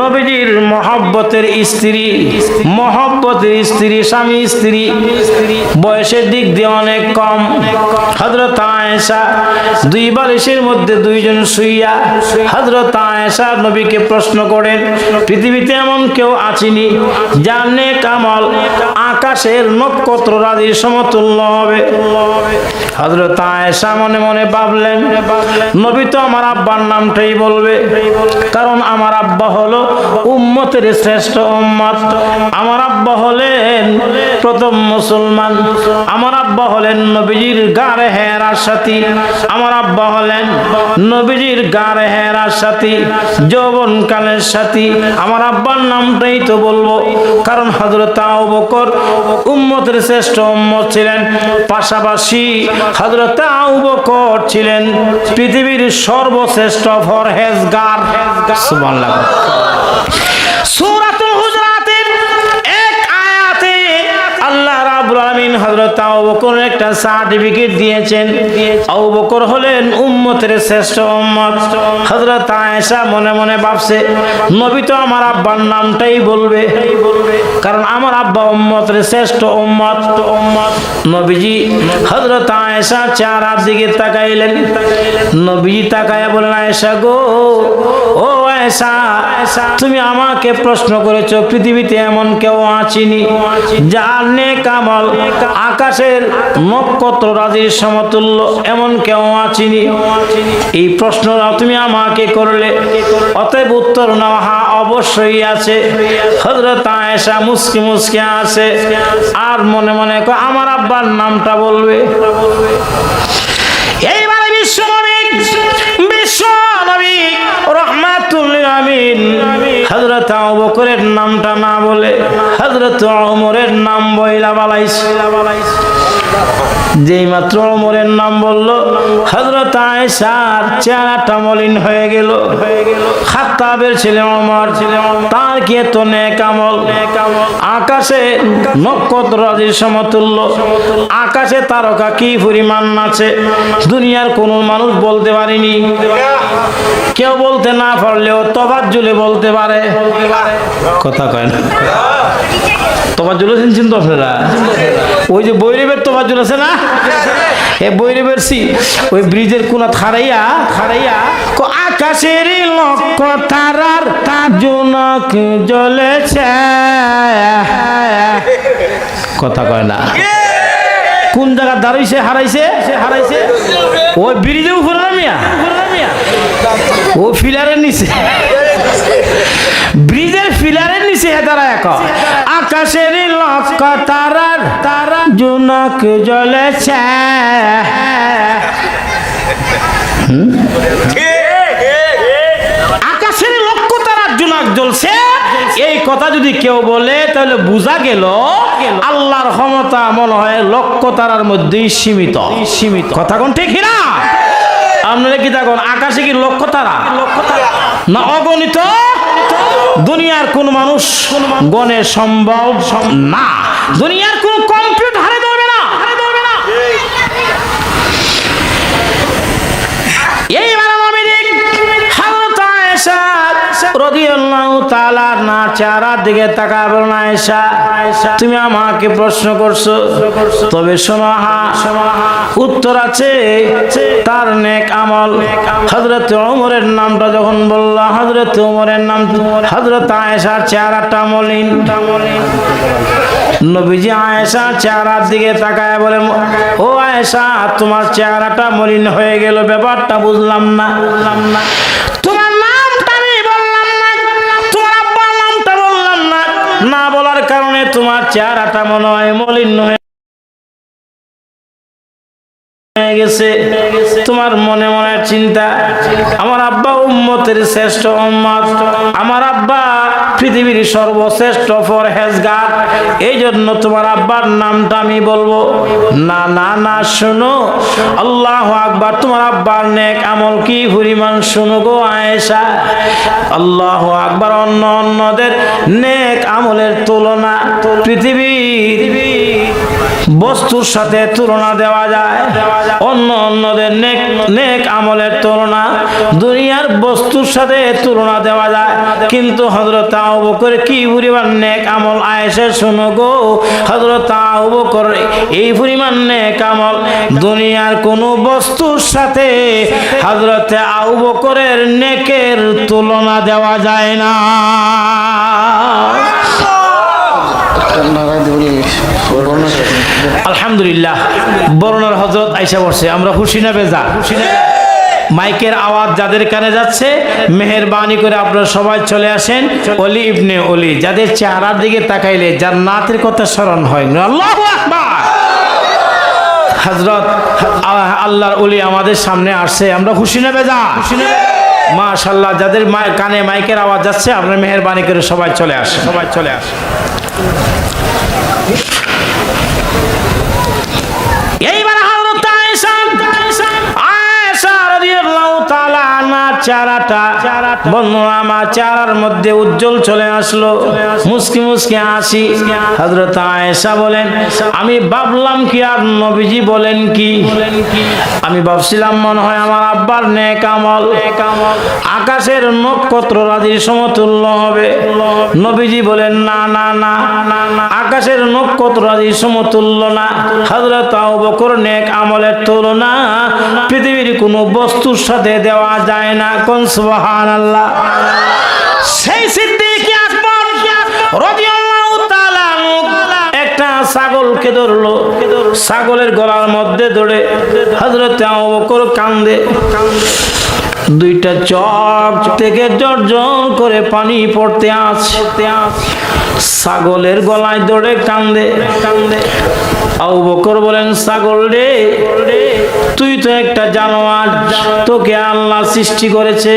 নবীজির মহব্বতের স্ত্রী স্বামী স্ত্রী বয়সের দিক দিয়ে অনেক কম। হযরত আয়েশা দুই বালিশের মধ্যে দুইজন শুইয়া হযরত আয়েশা নবীকে প্রশ্ন করেন, পৃথিবীতে এমন কেউ আছেনি যার নেক আমল আকাশের নক্ষত্র রাজির সমতুল্য হবে। হযরত আয়েশা মনে মনে ভাবলেন, নবী তো আমার আব্বার নামটাই বলবে, কারণ আমার আব্বা হলো উম্মতের শ্রেষ্ঠ উম্মত। আমার আব্বা হলেন প্রথম মুসলমান, আমার আব্বা হলেন নবীজির গারে হেরার সাথী, আমার আব্বা হলেন নবীজির গারে হেরার সাথী, যৌবনকালের সাথী। আমার আব্বার নামটাই তো বলবো, কারণ হযরত আবু বকর উম্মতের শ্রেষ্ঠ উম্মত ছিলেন, পাশাপাশি হযরত আবু বকর ছিলেন পৃথিবীর সর্বশ্রেষ্ঠ পরহেজগার। সুবহানাল্লাহ। সূরাতুল হুজুরাতের এক আয়াতে আল্লাহ রাব্বুল আলামিন হযরত আবু বকরের একটা সার্টিফিকেট দিয়েছেন। আবু বকর হলেন উম্মতের শ্রেষ্ঠ উম্মত। হযরত আয়েশা মনে মনে ভাবছে, নবী তো আমার আব্বার নামটাই বলবে, কারণ আমার আব্বা উম্মতের শ্রেষ্ঠ উম্মত। নবীজি হযরত আয়েশা চেহারার দিকে তাকাইলেন। নবীজি তাকায়া বলেন, আয়েশা গো, ও আয়েশা, তুমি আমাকে প্রশ্ন করেছো পৃথিবীতে এমন কেউ আছেনি যার নেক আমল আকাশের নক্ষত্র রাজির সমতুল্য, এমন কেউ আছেনি? এই প্রশ্নটা তুমি আমাকে করলে, অতএব উত্তর নাও, হ্যাঁ অবশ্যই আছে। হযরত আয়েশা মুস্কি মুস্কি আছে আর মনে মনে কয়, আমার আব্বার নামটা বলবে। এইবারে বিশ্বনবী রাহমাতুল লিল আলামিন হযরত আবু বকরের নামটা না বলে হযরত ওমরের নাম বইলা বালাইছে। যেই মাত্র ওমরের নাম বলল, হযরত আয়েশার চেহারাটা মলিন হয়ে গেল। খাত্তাবের ছেলে ওমর, তার কি এত নেক আমল, আকাশে নক্ষত্র রাজির সমতুল্য, আকাশে তারকা কি পরিমাণ আছে দুনিয়ার কোন মানুষ বলতে পারেনি। কেউ বলতে না পারলেও তবাজ্জুলে বলতে পারে। কথা কয় না? তবাজ্জুল শুনছেন তো আপনারা? ওই যে বৈরবের তবাজ্জুল আছে না, এ বৈরবের ওই ব্রিজের কোনা খাড়াইয়া আকাশের লক্ষ তারার জোনাক জ্বলেছে। কথা কয় না? কোন জায়গা দাঁড়াইছে হারাইছে ওই ব্রিজের উপরে নামিয়া ও ফিলারের নিচে, ব্রিজের ফিলারের নিচে দাঁড়ায় আকাশের লক্ষ তারার জোনাক জ্বলেছে। আকাশের লক্ষ তারার জোনাক জ্বলছে, এই কথা যদি কেউ বলে তাহলে বোঝা গেল আল্লাহর ক্ষমতা মনে হয় লক্ষ তারার মধ্যেই সীমিত। কথা কোন ঠিক না? আপনারা কি দেখুন, আকাশে কি লক্ষ তারা না অগণিত? দুনিয়ার কোন মানুষ গণে সম্ভব না, দুনিয়ার কোন কম্পিউটার হারে ধরবে না। এইবার হযরত আয়েশা রাদিয়াল্লাহু তাআলা না চেহারার দিকে তাকায় বলেন, আয়েশা তুমি আমাকে প্রশ্ন করছো, তবে শোনো, উত্তর আছে তার নেক আমল। হযরত ওমরের নামটা যখন বলল, হযরত ওমরের নাম, হযরত আয়েশার চেহারাটা মলিন। নবীজি আয়েশার চেহারার দিকে তাকায় বলেন, ও আয়েশা, তোমার চেহারাটা মলিন হয়ে গেল, ব্যাপারটা বুঝলাম না। তোমার নামটা আমি বললাম না, তোমার আব্বার নামটা বললাম না, না বলার কারণে তোমার চেহারাটা মনে হয় মলিন হয়ে গেছে। তোমার মনে মনে চিন্তা, আমার আব্বা উম্মতের শ্রেষ্ঠ উম্মত, আমার আব্বা পৃথিবীর সর্বশ্রেষ্ঠ পরহেজগার, এই জন্য তোমার আব্বার নামটা আমি বলবো না। না না, শোনো, আল্লাহু আকবার, তোমার আব্বার নেক আমল কি পরিমাণ শোনো গো আয়েশা। আল্লাহু আকবার, অন্যদের নেক আমলের তুলনা পৃথিবীর বস্তুর সাথে তুলনা দেওয়া যায়, অন্যদের নেক আমলের তুলনা দুনিয়ার বস্তুর সাথে তুলনা দেওয়া যায়, কিন্তু হযরত আবু বকর কি পরিমাণ নেক আমল, আয়েশা শোনো গো, হযরত আবু বকর এই পরিমাণ নেক আমল দুনিয়ার কোন বস্তুর সাথে হযরত আবু বকরের নেকের তুলনা দেওয়া যায় না। আলহামদুলিল্লাহ, বরুণার হযরত আয়েশা বলছে, আমরা খুশি না বেজা? মাইকের আওয়াজ যাদের কানে যাচ্ছে, মেহেরবানি করে আপনারা সবাই চলে আসেন। অলি ইবনে অলি, যাদের চেহারার দিকে তাকাইলে জান্নাতের কথা স্মরণ হয়। আল্লাহু আকবার। হযরত আল্লাহর ওলি আমাদের সামনে আসছে, আমরা খুশি না বেজা? মাশাআল্লাহ, যাদের কানে মাইকের আওয়াজ যাচ্ছে আপনারা মেহেরবানি করে সবাই চলে আসেন, সবাই চলে আসেন। এইবার হযরত আয়েশা রাদিয়াল্লাহু তাআলা আনহার চেহারাটা বন্ধুরা আমার চেহারার মধ্যে উজ্জ্বল চলে আসলো, মুস্কি মুস্কি হাসি। হযরত আয়েশা বলেন, আমি ভাবলাম কি আর নবীজি বলেন কি, আমি ভাবছিলাম মনে হয় আমার আব্বার নেক আমল আকাশের নক্ষত্র রাজির সমতুল্য হবে। নবীজি বলেন, না না না, আকাশের নক্ষত্র রাজির সমতুল্য না। হযরত আবু বকর নেক আমলের তুলনা পৃথিবীর কোনো বস্তুর সাথে দেওয়া যায় না। কোন সুবহানাল্লাহ। সেই সিদ্দিক আকবর রাদিয়াল্লাহু তাআলা একটা ছাগলকে ধরলো, ছাগলের গলার মধ্যে ধরে হযরত আবু বকর কান্দে, দুইটা চোখ থেকে জর্জর করে পানি পড়তে আছে, ছাগলের গলায় ধরে কান্দে। আবু বকর বলেন, ছাগল রে, তুই তো একটা জানোয়ার, তোকে আল্লাহ সৃষ্টি করেছে,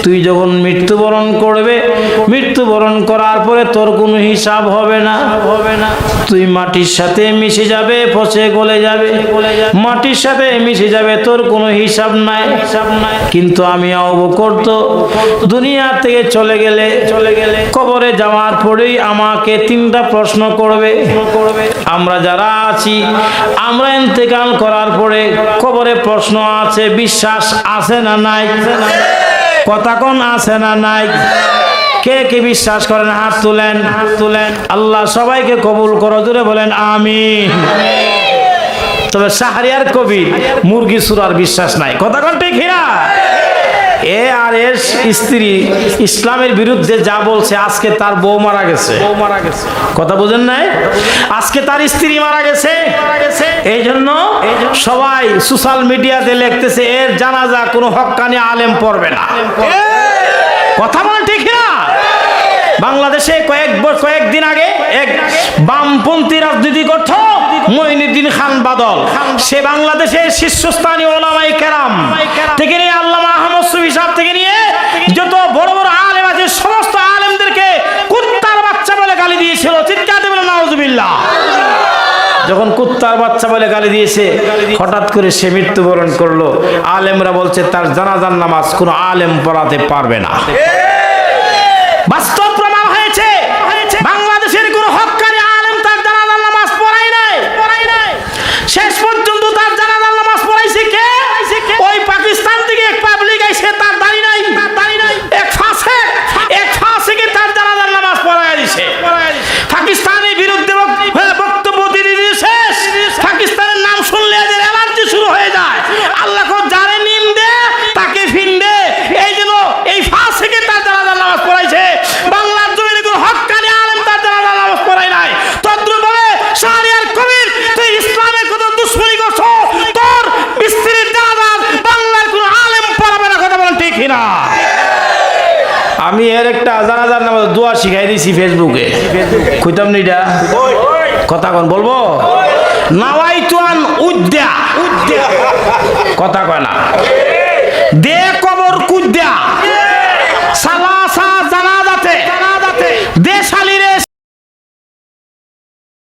তুই যখন মৃত্যুবরণ করবে, মৃত্যুবরণ করার পরে তোর কোনো হিসাব হবে না, তুই মাটির সাথে মিশে যাবে, পচে গলে যাবে, মাটির সাথে মিশে যাবে, তোর কোনো হিসাব নাই। কিন্তু আমি আবু বকর তো দুনিয়া থেকে চলে গেলে কবরে যাওয়ার পরেই আমাকে তিনটা প্রশ্ন করবে। আমরা যারা আছি, আমরা ইন্তেকাল করার পরে কবরে প্রশ্ন আছে, বিশ্বাস আছে না নাই? কথা কোন আছে না নাই? কে কে বিশ্বাস করেন হাত তুলেন, হাত তুলেন। আল্লাহ সবাইকে কবুল করো, জোরে বলেন আমিন। তবে শাহরিয়ার কবি মুরগি সুরার বিশ্বাস নাই, কথা কোন ঠিক না? এ আর এর স্ত্রী ইসলামের বিরুদ্ধে যা বলছে, আজকে তার বউ মারা গেছে, কথা বুঝেন নাই? আজকে তার স্ত্রী মারা গেছে, এই জন্য সবাই সোশ্যাল মিডিয়াতে লিখতেছে এর জানাজা কোনো হক্কানি আলেম পড়বে না। কথা বলেন ঠিক না? বাংলাদেশে কয়েকদিন আগে এক বামপন্থী রাজনীতি করত মঈনুদ্দিন খান বাদল, সে বাংলাদেশের শীর্ষস্থানীয় ওলামায়ে কেরাম থেকে নিয়ে আল্লামা আহমদ সুফি সাহেব থেকে নিয়ে যত বড় বড় আলেম আছে, সমস্ত আলেমদেরকে কুত্তার বাচ্চা বলে গালি দিয়েছিল। চিৎকার দেবেন নাউজুবিল্লাহ। যখন কুত্তার বাচ্চা বলে গালি দিয়েছে, হঠাৎ করে সে মৃত্যুবরণ করলো। আলেমরা বলছে তার জানাজার নামাজ কোনো আলেম পড়াতে পারবে না। বাস্তব প্রমাণ হয়েছে, বাংলাদেশের কোনো হক্কানি আলেম তার জানাজার নামাজ পড়ায় নাই। শেষ পর্যন্ত তার জানাজার নামাজ পড়াইছে কে? ওই পাকিস্তান থেকে এক পাবলিক আইছে, তার দাড়ি নাই, এক ফাসিকে তার জানাজার নামাজ পড়ায় দিছে। পাকিস্তানের বিরুদ্ধে বক্তব্য দিয়ে শেষ, পাকিস্তানের নাম শুনলে এদের অ্যালার্জি শুরু হয়ে যায়। আল্লাহ যারে নিন্দে তাকে ফিন্দে, এই জন্য এই ফাসিকে তার জানাজার নামাজ পড়াইছে। বাংলার জমিনে কোনো হক্কানি আলেম তার জানাজার নামাজ পড়ায় নাই। তদ্রুপভাবে শাহরিয়ার কবির, তুই ইসলামের কত দুশ্মনী করছো, তোর স্ত্রীর জানাজা বাংলার কোনো আলেম পড়াবে না। কথা বলেন ঠিক না? আমি এর একটা জানাজার নামাজ দোয়া শিখাই দিয়েছি ফেসবুকে, কইতাম না এটা? কথা কোন বলবো? নাওয়াইতুয়ান উদ্যা, কথা কয় না।